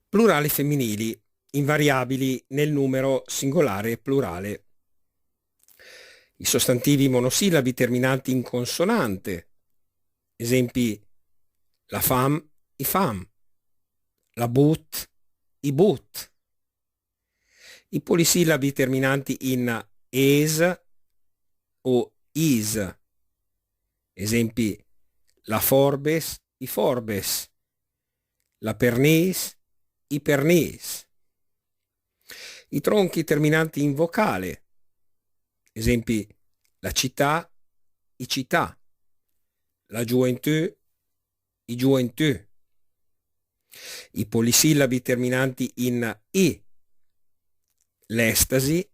Plurali femminili, invariabili nel numero singolare e plurale. I sostantivi monosillabi terminanti in consonante. Esempi: la femme, i femme, la boot, i boot. I polisillabi terminanti in es o is. Esempi: la forbes, i forbes, la pernice, i pernice. I tronchi terminanti in vocale. Esempi: la città, i città, la gioventù, i gioventù. I polisillabi terminanti in i. L'estasi,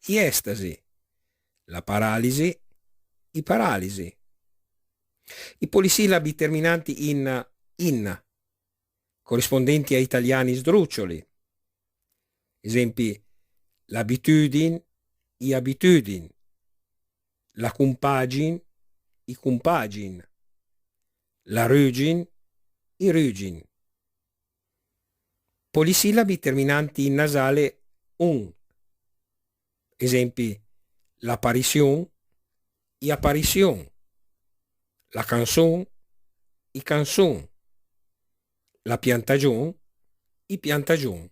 i estasi, la paralisi, i paralisi. I polisillabi terminanti in, corrispondenti a italiani sdruccioli. Esempi: l'abitudine, i abitudin, la compagine, i compagin, la rugin, i rugin. Polisillabi terminanti in nasale un. Esempi: l'apparition, i apparition, la canzone, i canzon, la piantagion, i piantagion.